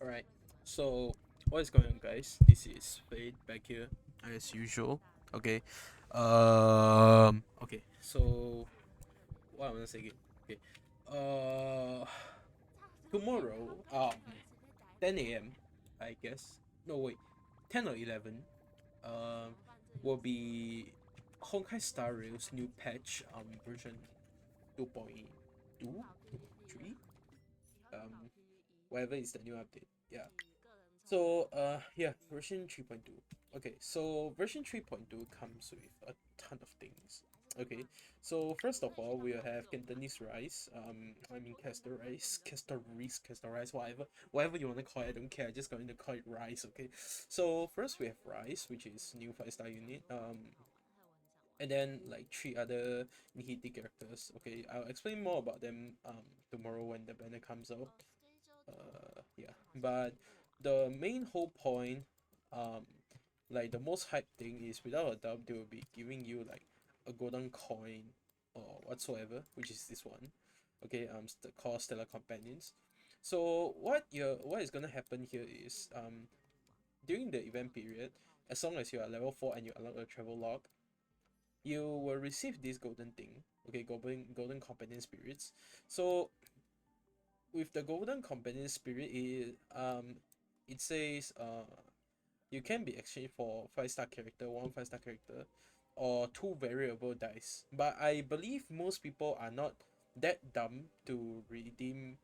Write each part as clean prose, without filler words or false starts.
Alright, so what is going on, guys? This is Fade back here as usual. Okay, okay, so what I want to say again? Okay, uh, tomorrow, 10 a.m. I guess. No, wait, 10 or 11. Um, will be Honkai Star Rail's new patch, version 2.2, 2.3, whatever is the new update. Yeah. So yeah, version 3.2. Okay, so version 3.2 comes with a ton of things. Okay, so first of all, we'll have Cantonese rice. I mean castor rice, castor rice, whatever you wanna call it. I don't care. I'm just going to call it rice. Okay, so first we have rice, which is new 5-star unit. And then like three other Nihiti characters. Okay, I'll explain more about them tomorrow when the banner comes out. Yeah, but the main whole point, um like the most hype thing is, without a doubt, they will be giving you like a golden coin or whatsoever, which is this one. Okay, called Stellar Companions. So what is gonna happen here is, during the event period, as long as you are level 4 and you unlock the travel log, you will receive this golden thing. Okay, golden companion spirits. So with the golden companion spirit, it says you can be exchanged for 5-star character, one 5-star character, or two variable dice. But I believe most people are not that dumb to redeem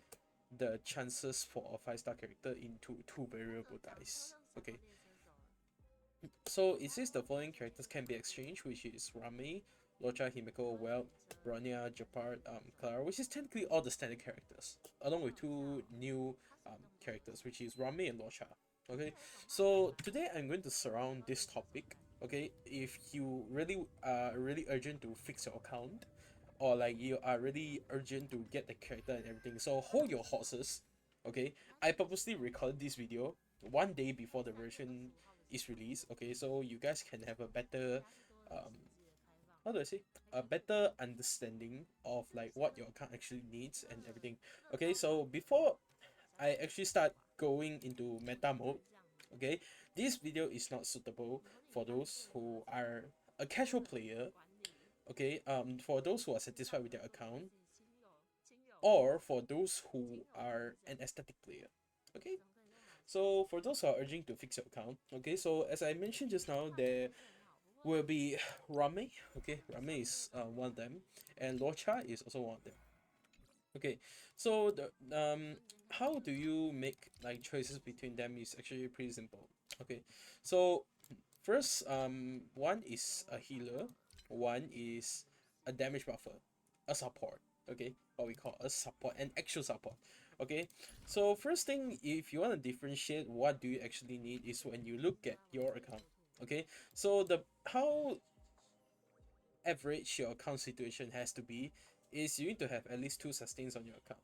the chances for a 5-star character into two variable dice. Okay, so it says the following characters can be exchanged, which is Rami, Locha, Himeko, Welt, Bronya, Japar, Clara, which is technically all the standard characters, along with two new characters, which is Rami and Locha. Okay, so today I'm going to surround this topic. Okay, if you really are really urgent to fix your account, or like you are really urgent to get the character and everything, so hold your horses. Okay, I purposely recorded this video one day before the version is released. Okay, so you guys can have a better, um how do I say, a better understanding of like what your account actually needs and everything. Okay, so before I actually start going into meta mode, okay, this video is not suitable for those who are a casual player. Okay, for those who are satisfied with their account, or for those who are an aesthetic player. Okay, so for those who are urging to fix your account, okay, so as I mentioned just now, there will be Rame. Okay, Rame is one of them, and Locha is also one of them. Okay, so the how do you make like choices between them is actually pretty simple. Okay, so first, one is a healer, one is a damage buffer, a support. Okay, what we call a support, an actual support. Okay, so first thing, if you want to differentiate what do you actually need, is when you look at your account. Okay, so the how average your account situation has to be is you need to have at least two sustains on your account.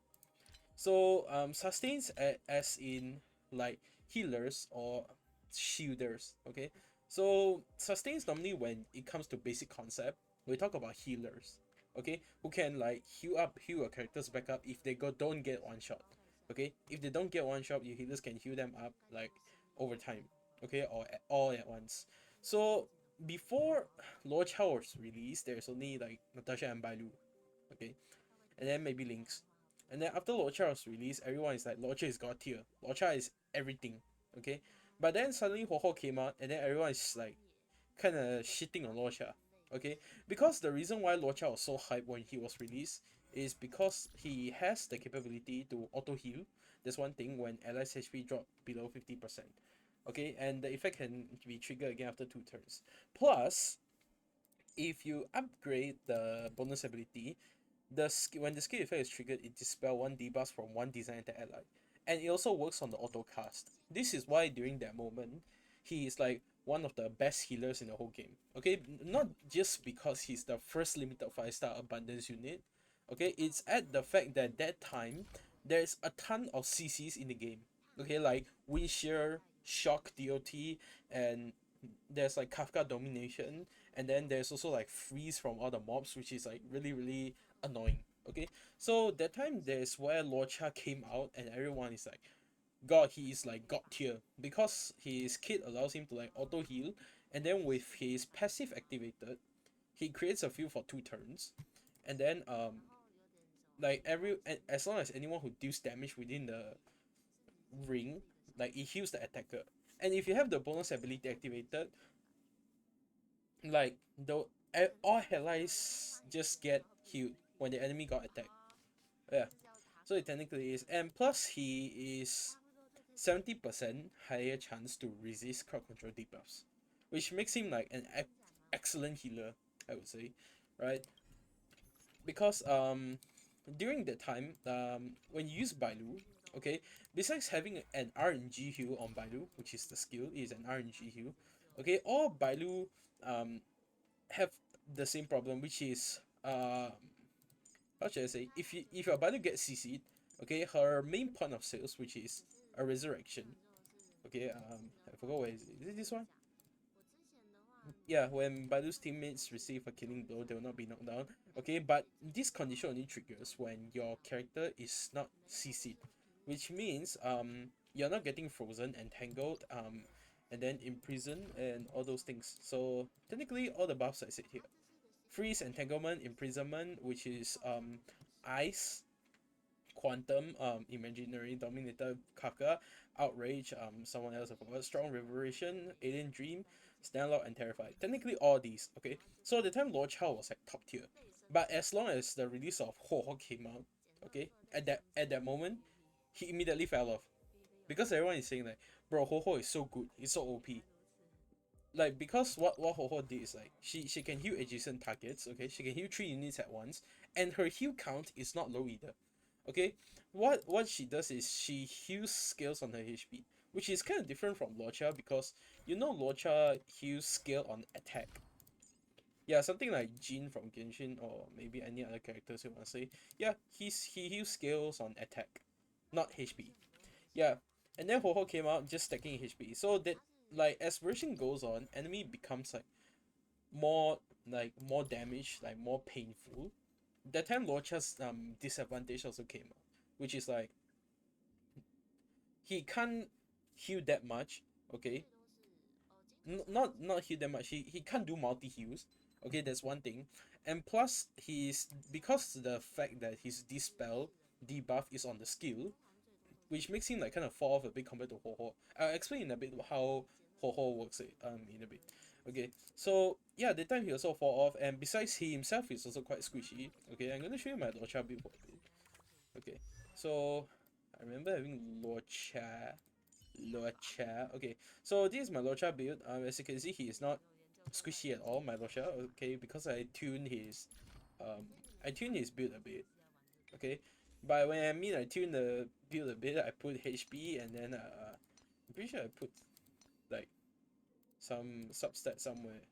So sustains as in like healers or shielders. Okay, so sustains normally when it comes to basic concept, we talk about healers. Okay, who can like heal your characters back up if they don't get one shot. Okay, if they don't get one shot, your healers can heal them up like over time. Okay, or all at once. So before Lord Chao was released, there's only like Natasha and Bailu. Okay, and then maybe Lynx. And then after Locha was released, everyone is like, Locha is god tier. Locha is everything. Okay? But then suddenly Ho Ho came out, and then everyone is like kind of shitting on Locha. Okay? Because the reason why Locha was so hyped when he was released is because he has the capability to auto heal. That's one thing when allies HP drop below 50%. Okay? And the effect can be triggered again after 2 turns. Plus, if you upgrade the bonus ability, when the skill effect is triggered, it dispels one debuff from one designated ally, and it also works on the auto cast. This is why during that moment, he is like one of the best healers in the whole game. Okay, not just because he's the first limited 5-star abundance unit. Okay, it's at the fact that that time there's a ton of CCs in the game. Okay, like Windshear, Shock DOT, and there's like Kafka domination, and then there's also like freeze from all the mobs, which is like really annoying. Okay, so that time there's where Lorcha came out, and everyone is like, God, he is like God tier because his kit allows him to like auto heal, and then with his passive activated, he creates a field for 2 turns, and then like as long as anyone who deals damage within the ring, like it heals the attacker. And if you have the bonus ability activated, like the all allies just get healed when the enemy got attacked. Yeah, so it technically is, and plus he is 70% higher chance to resist crowd control debuffs, which makes him like an excellent healer, I would say, right? Because during that time when you use Bailu, okay, besides having an RNG heal on Bailu, which is the skill, is an RNG heal, okay, all Bailu um have the same problem, which is how should I say, if your Bailu gets CC'd, okay, her main point of sales, which is a resurrection, okay, I forgot where is it. Is it this one? Yeah, when Badu's teammates receive a killing blow, they will not be knocked down. Okay, but this condition only triggers when your character is not CC'd, which means you're not getting frozen, entangled, and then imprisoned and all those things. So technically all the buffs I said here. Freeze, entanglement, imprisonment, which is ice, quantum, imaginary dominator, Kaka, outrage, someone else I forgot, strong reverberation, alien dream, stand out and terrified. Technically all these, okay. So at the time Lord Chow was like top tier, but as long as the release of Ho Ho came out, okay, at that moment, he immediately fell off because everyone is saying like, bro, Ho Ho is so good, he's so OP. Like because what Ho Ho did is like she can heal adjacent targets, okay, she can heal 3 units at once, and her heal count is not low either. Okay, what she does is she heals scales on her HP, which is kind of different from Locha because Locha heals scale on attack. Yeah, something like Jin from Genshin or maybe any other characters you want to say. Yeah, he heals scales on attack, not HP. Yeah, and then Ho Ho came out just stacking HP. So that like as version goes on, enemy becomes more damage, like more painful. That time Locha's disadvantage also came out, which is like he can't heal that much. Okay, not heal that much. He can't do multi heals. Okay, that's one thing. And plus he's because the fact that his dispel debuff is on the skill, which makes him like kind of fall off a bit compared to Ho Ho. I'll explain in a bit how Ho Ho works in a bit. Okay, so yeah, the time he also fall off, and besides he himself is also quite squishy. Okay, I'm gonna show you my Locha build for a bit. Okay, so I remember having Locha. Okay, so this is my Locha build. As you can see, he is not squishy at all. My Locha. Okay, because um, I tuned his build a bit. Okay, but when I mean I tune the build a bit, I put HP and then I'm pretty sure I put like some substat somewhere.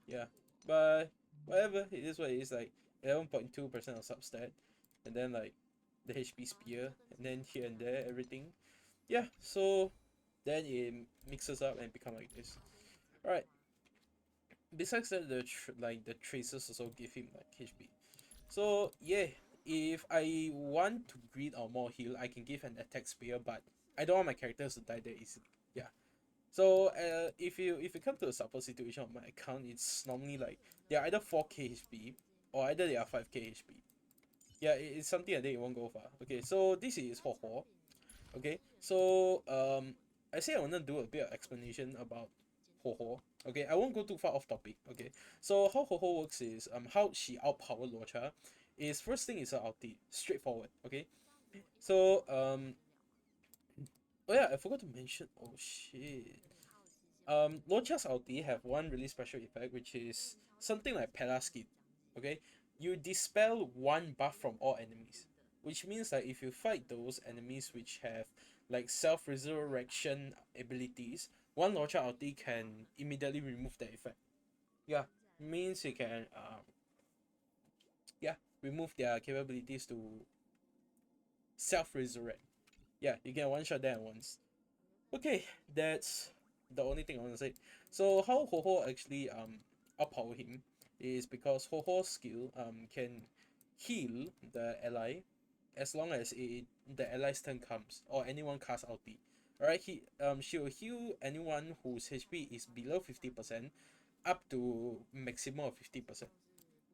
Yeah, but whatever it is, what it is, like 11.2% of substat, and then like the HP spear, and then here and there everything. Yeah, so then it mixes up and become like this. All right. Besides that, the traces also give him like HP. So yeah, if I want to greed or more heal, I can give an attack spear, but I don't want my characters to die that easily. Yeah. So if you come to a support situation on my account, it's normally like they're either 4k HP or either they are 5k HP. Yeah, it's something that they won't go far. Okay, so this is Ho Ho. Okay, so I say I wanna do a bit of explanation about Ho Ho. Okay, I won't go too far off topic. Okay, so how Ho Ho works is how she outpower Locha is first thing is her ulti, straightforward. Okay, so oh yeah, I forgot to mention. Oh shit. Locha's ulti have one really special effect, which is something like Pelaskin. Okay, you dispel one buff from all enemies, which means that if you fight those enemies which have like self-resurrection abilities, one Locha ulti can immediately remove that effect. Yeah, means you can yeah remove their capabilities to self-resurrect. Yeah, you can one shot that once. Okay, that's the only thing I want to say. So how Ho Ho actually outpower him is because Ho Ho's skill can heal the ally as long as the ally's turn comes or anyone casts ulti. Alright, she will heal anyone whose HP is below 50% up to maximum of 50%.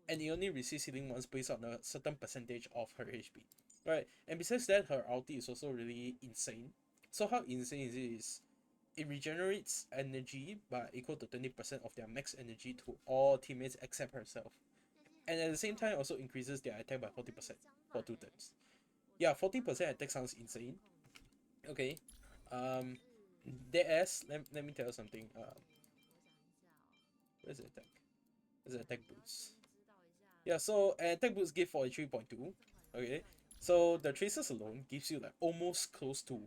And it only receives healing once based on a certain percentage of her HP. Right, and besides that, her ulti is also really insane. So how insane is it is it regenerates energy by equal to 20% of their max energy to all teammates except herself. And at the same time also increases their attack by 40% for 2 turns. Yeah, 40% attack sounds insane. Okay. Um there's let me tell you something. Where's the attack? Where's the attack boost? Yeah, so attack boost give 43.2. Okay. So the traces alone gives you like almost close to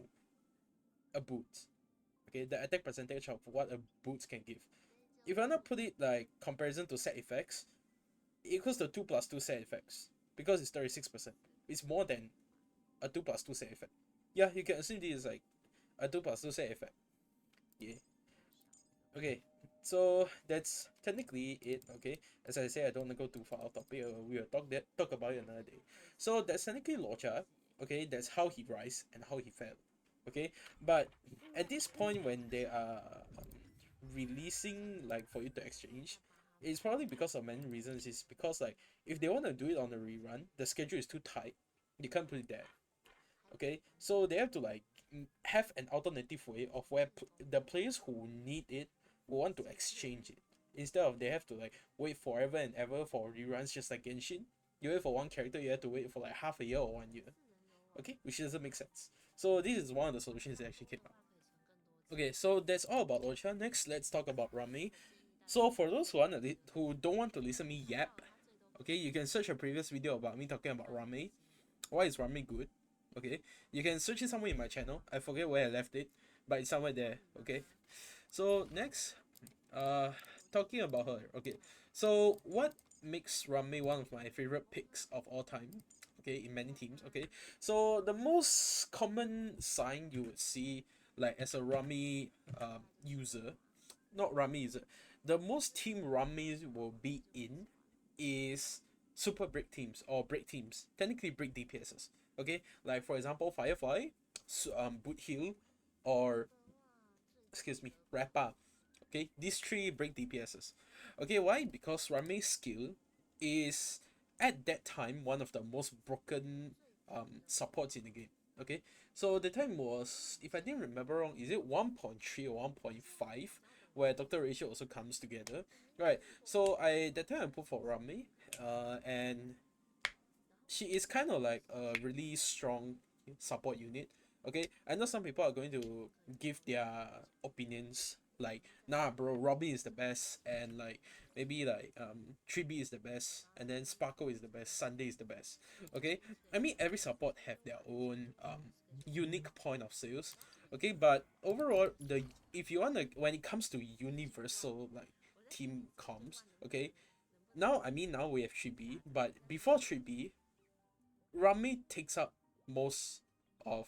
a boot. Okay, the attack percentage of what a boot can give. If I wanna put it like comparison to set effects, it equals to 2 plus 2 set effects. Because it's 36%. It's more than a 2 plus 2 set effect. Yeah, you can assume this is like a 2 plus 2 set effect. Yeah. Okay, so that's technically it. Okay, as I say, I don't want to go too far off topic. We will talk about it another day. So that's technically Locha. Okay, that's how he rise and how he fell. Okay, but at this point when they are releasing like for you to exchange, it's probably because of many reasons. It's because like if they want to do it on a rerun, the schedule is too tight. You can't put it there. Okay, so they have to like have an alternative way of where the players who need it will want to exchange it instead of they have to like wait forever and ever for reruns just like Genshin. You wait for one character, you have to wait for like half a year or 1 year. Okay, which doesn't make sense. So this is one of the solutions that actually came out. Okay, so that's all about Ocha. Next, let's talk about Rami. So for those who don't want to listen me yap, okay, you can search a previous video about me talking about Rami. Why is Rami good? Okay, you can search it somewhere in my channel. I forget where I left it, but it's somewhere there. Okay, so next, uh, talking about her. Okay, so what makes Rami one of my favorite picks of all time? Okay, in many teams. Okay, so the most common sign you would see like as a Rami user, not Rami user, the most team Rami will be in is super break teams or break teams. Technically break DPSs. Okay, like for example Firefly, Boot Heal, or excuse me, Rappa. Okay, these three break DPSs. Okay, why? Because Rami's skill is at that time one of the most broken supports in the game. Okay, so the time was, if I didn't remember wrong, is it 1.3 or 1.5 where Doctor Ratio also comes together, right? So I that time I put for Rami, and she is kind of like a really strong support unit. Okay, I know some people are going to give their opinions like, nah, bro, Robin is the best, and like maybe like 3B is the best, and then Sparkle is the best, Sunday is the best. Okay, I mean every support have their own unique point of sales. Okay, but overall, the if you wanna when it comes to universal like team comms, okay, now we have 3B, but before 3B, Rami takes up most of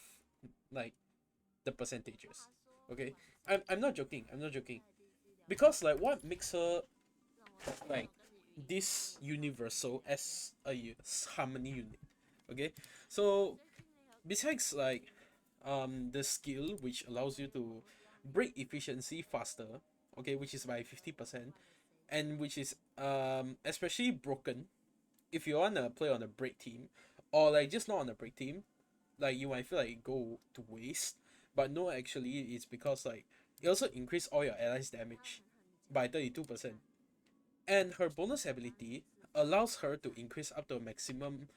like the percentages. Okay, I'm not joking. I'm not joking. Because like what makes her like this universal as a harmony unit. Okay, so besides like the skill which allows you to break efficiency faster. Okay, which is by 50%, and which is especially broken if you wanna play on a break team, or like just not on a break team, like you might feel like it go to waste. But no, actually it's because like it also increase all your allies damage by 32%. And her bonus ability allows her to increase up to a maximum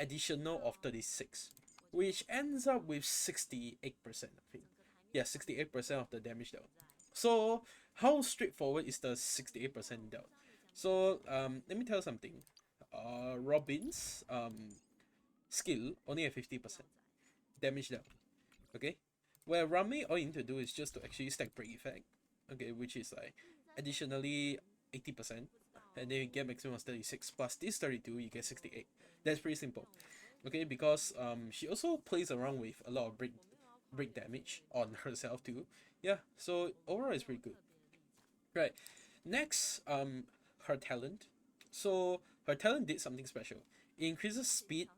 additional of 36, which ends up with 68% of it. Yeah, 68% of the damage dealt. So how straightforward is the 68% dealt? So let me tell you something. Robin's skill only at 50% damage dealt. Okay, where Rami all you need to do is just to actually stack break effect. Okay, which is like additionally 80%, and then you get maximum of 36 plus this 32, you get 68. That's pretty simple. Okay, because she also plays around with a lot of break damage on herself too. Yeah, so overall it's pretty good. Right. Next, her talent. So her talent did something special. It increases speed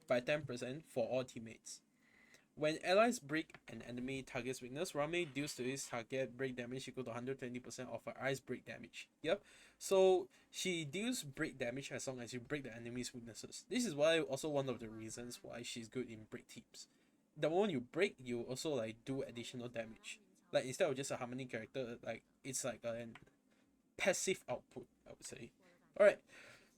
by 10% for all teammates. When allies break an enemy target's weakness, Rame deals to his target break damage equal to 120% of her ice break damage. Yep. So she deals break damage as long as you break the enemy's weaknesses. This is why also one of the reasons why she's good in break teams. The moment you break, you also like do additional damage. Like instead of just a harmony character, like it's like a passive output, I would say. Alright,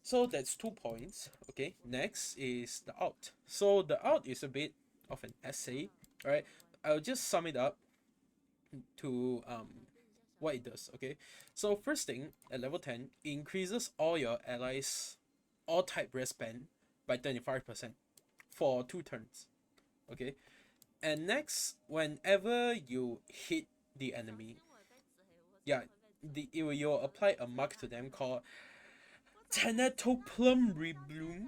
so that's 2 points. Okay, next is the out. So the out is a bit of an essay. Alright, I'll just sum it up to what it does. Okay, so first thing at level 10, it increases all your allies all type rest span by 25% for 2 turns. Okay, and next, whenever you hit the enemy, yeah, you'll apply a mark to them called Tenetoplum Rebloom.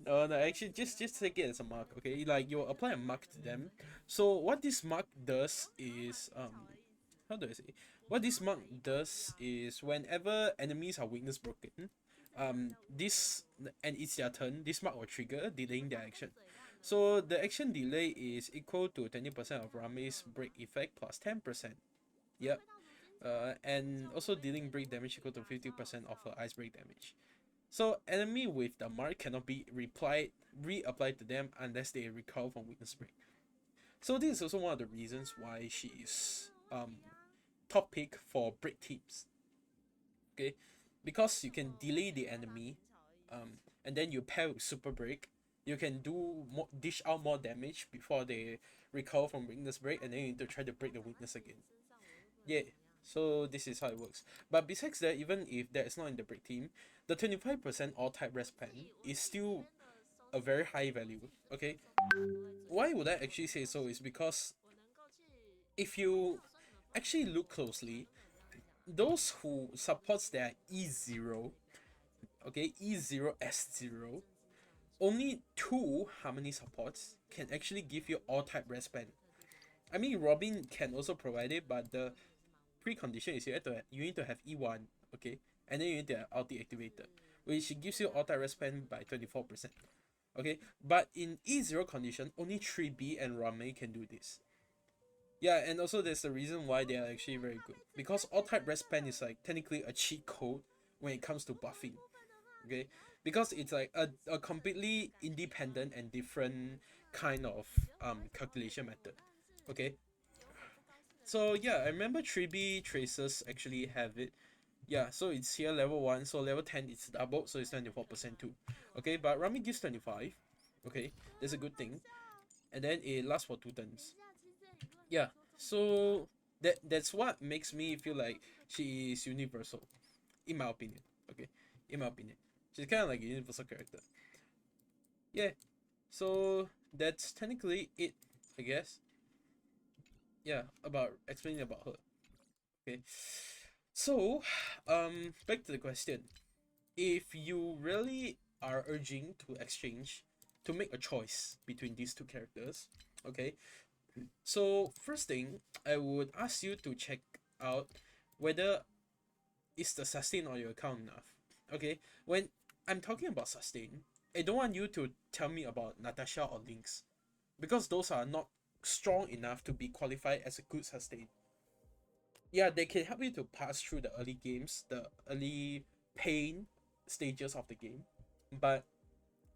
No, actually, just take it as a mark, okay? Like you apply a mark to them. So what this mark does is how do I say? What this mark does is whenever enemies are weakness broken, this and it's their turn, this mark will trigger, delaying their action. So the action delay is equal to 20% of Rame's break effect plus 10%. Yep. And also dealing break damage equal to 50% of her ice break damage. So enemy with the mark cannot be reapplied to them unless they recover from weakness break. So this is also one of the reasons why she is top pick for break teams. Okay, because you can delay the enemy, and then you pair with super break. You can dish out more damage before they recover from weakness break, and then you need to try to break the weakness again. Yeah, so this is how it works. But besides that, even if that is not in the break team, the 25% all type rest pen is still a very high value. Okay, why would I actually say so is because if you actually look closely, those who supports their E0, okay, E0 S0, only 2 harmony supports can actually give you all type rest pen. I mean, Robin can also provide it, but the precondition is you need to have E1, okay, and then you need to have ulti activated, which gives you auto rest pen by 24%. Okay, but in E0 condition, only 3B and Rame can do this. Yeah, and also there's a reason why they are actually very good. Because all type rest pen is like technically a cheat code when it comes to buffing. Okay? Because it's like a completely independent and different kind of calculation method. Okay? So yeah, I remember 3B traces actually have it. Yeah, so it's here level 1, so level 10 it's doubled, so it's 24% too. Okay, but Rami gives 25. Okay, that's a good thing. And then it lasts for 2 turns. Yeah, so that's what makes me feel like she is universal, in my opinion. Okay, in my opinion. She's kind of like a universal character. Yeah, so that's technically it, I guess. Yeah, about explaining about her. Okay, so back to the question. If you really are urging to exchange, to make a choice between these two characters, okay, so first thing I would ask you to check out whether is the sustain on your account enough. Okay, when I'm talking about sustain, I don't want you to tell me about Natasha or Lynx, because those are not strong enough to be qualified as a good sustain. Yeah, they can help you to pass through the early games, the early pain stages of the game. But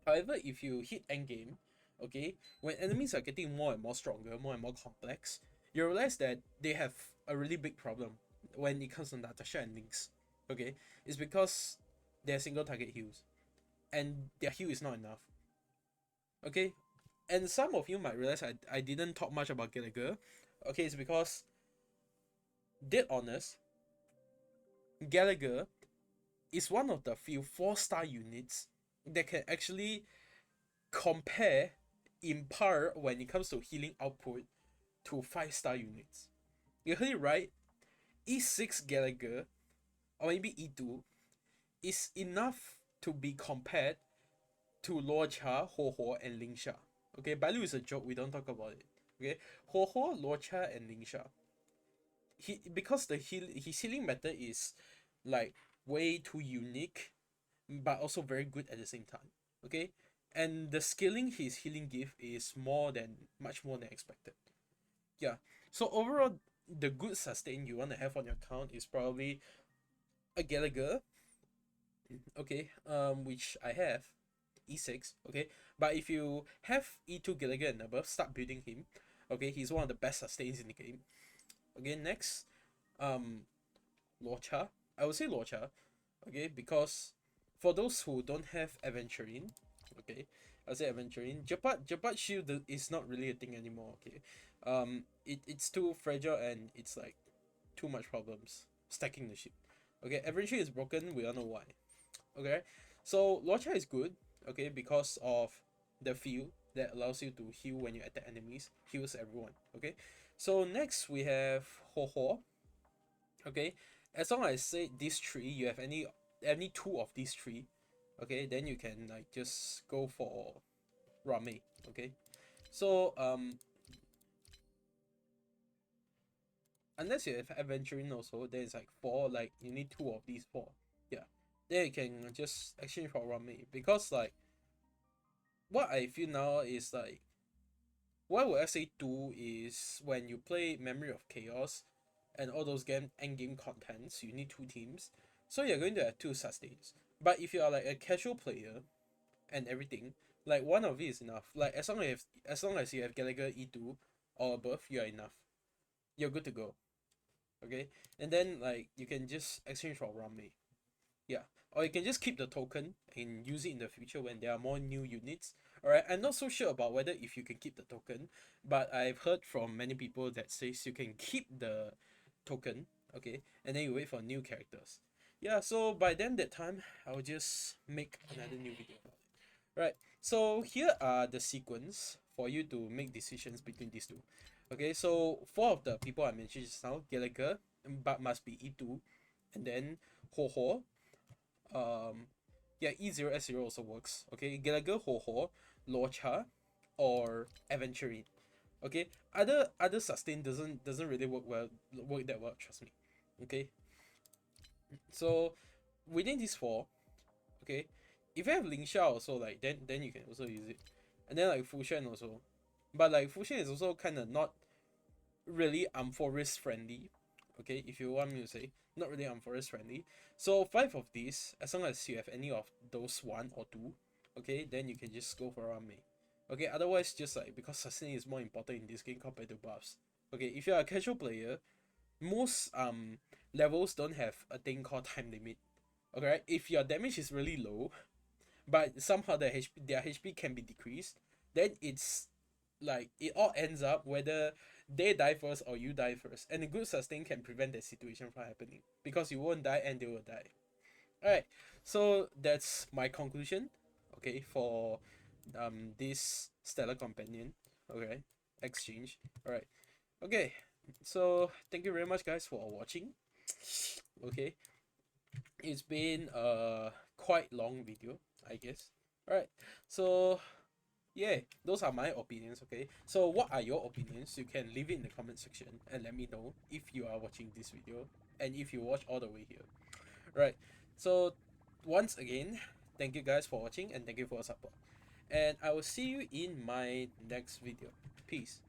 however, if you hit end game, okay, when enemies are getting more and more stronger, more and more complex, you realize that they have a really big problem when it comes to Natasha and Lynx. Okay, it's because they're single target heals, and their heal is not enough. Okay, and some of you might realize I didn't talk much about Gallagher. Okay, it's because, dead honest, Gallagher is one of the few 4-star units that can actually compare in par when it comes to healing output to 5-star units. You heard it right. E6 Gallagher, or maybe E2, is enough to be compared to Luocha, Ho Ho, and Ling Sha. Okay, Bailu is a joke, we don't talk about it. Okay, Ho Ho, Luocha, and Ling Sha. Because his healing method is like way too unique, but also very good at the same time. Okay, and the scaling his healing gift is much more than expected. Yeah. So overall, the good sustain you want to have on your account is probably a Gallagher, okay, which I have, E6, okay. But if you have E2 Gallagher and above, start building him. Okay, he's one of the best sustains in the game. Okay, next, um, Locha. I would say Locha, okay, because for those who don't have Aventurine, okay, I'll say Aventurine. Japat Shield is not really a thing anymore, okay. It's too fragile and it's like too much problems stacking the ship. Okay, Aventurine is broken, we don't know why. Okay, so Locha is good, okay, because of the field that allows you to heal when you attack enemies, heals everyone. Okay, so next we have Ho Ho. Okay, as long as I say these three, you have any two of these three, okay, then you can like just go for Rame. Okay, so unless you have Adventuring also, then it's like four, like you need two of these four. Yeah, then you can just exchange for Rame, because like what I feel now is like, why would I say two is when you play Memory of Chaos and all those end game contents, you need two teams. So you're going to have two sustains. But if you are like a casual player and everything, like one of it is enough. Like as long as you have Gallagher E2 or above, you are enough. You're good to go. Okay? And then like you can just exchange for Rame. Yeah. Or you can just keep the token and use it in the future when there are more new units. Alright, I'm not so sure about whether if you can keep the token, but I've heard from many people that says you can keep the token, okay, and then you wait for new characters. Yeah, so by then that time, I'll just make another new video about it. Right, so here are the sequence for you to make decisions between these two. Okay, so four of the people I mentioned just now, Gallagher, but must be E2, and then Ho Ho, yeah, E0S0 also works. Okay, Gallagher, Ho Ho, Locha, or Aventurine. Okay, other sustain doesn't really work that well. Trust me. Okay, so within these four, okay, if you have Lingsha also, like then you can also use it, and then like Fushen also, but like Fushen is also kind of not really Amphoris friendly. Okay, if you want me to say, not really Amphoris friendly. So five of these, as long as you have any of those one or two, okay, then you can just go for Rame. Okay, otherwise just like, because sustain is more important in this game compared to buffs. Okay, if you're a casual player, most levels don't have a thing called time limit. Okay, if your damage is really low, but somehow their HP can be decreased, then it's like it all ends up whether they die first or you die first. And a good sustain can prevent that situation from happening, because you won't die and they will die. Alright, so that's my conclusion, okay, for this Stellar Companion, okay, exchange. Alright, okay, so thank you very much guys for watching. Okay, it's been a quite long video, I guess. Alright, so yeah, those are my opinions. Okay, so what are your opinions? You can leave it in the comment section and let me know if you are watching this video and if you watch all the way here. Right, so once again, thank you guys for watching and thank you for your support, and I will see you in my next video. Peace.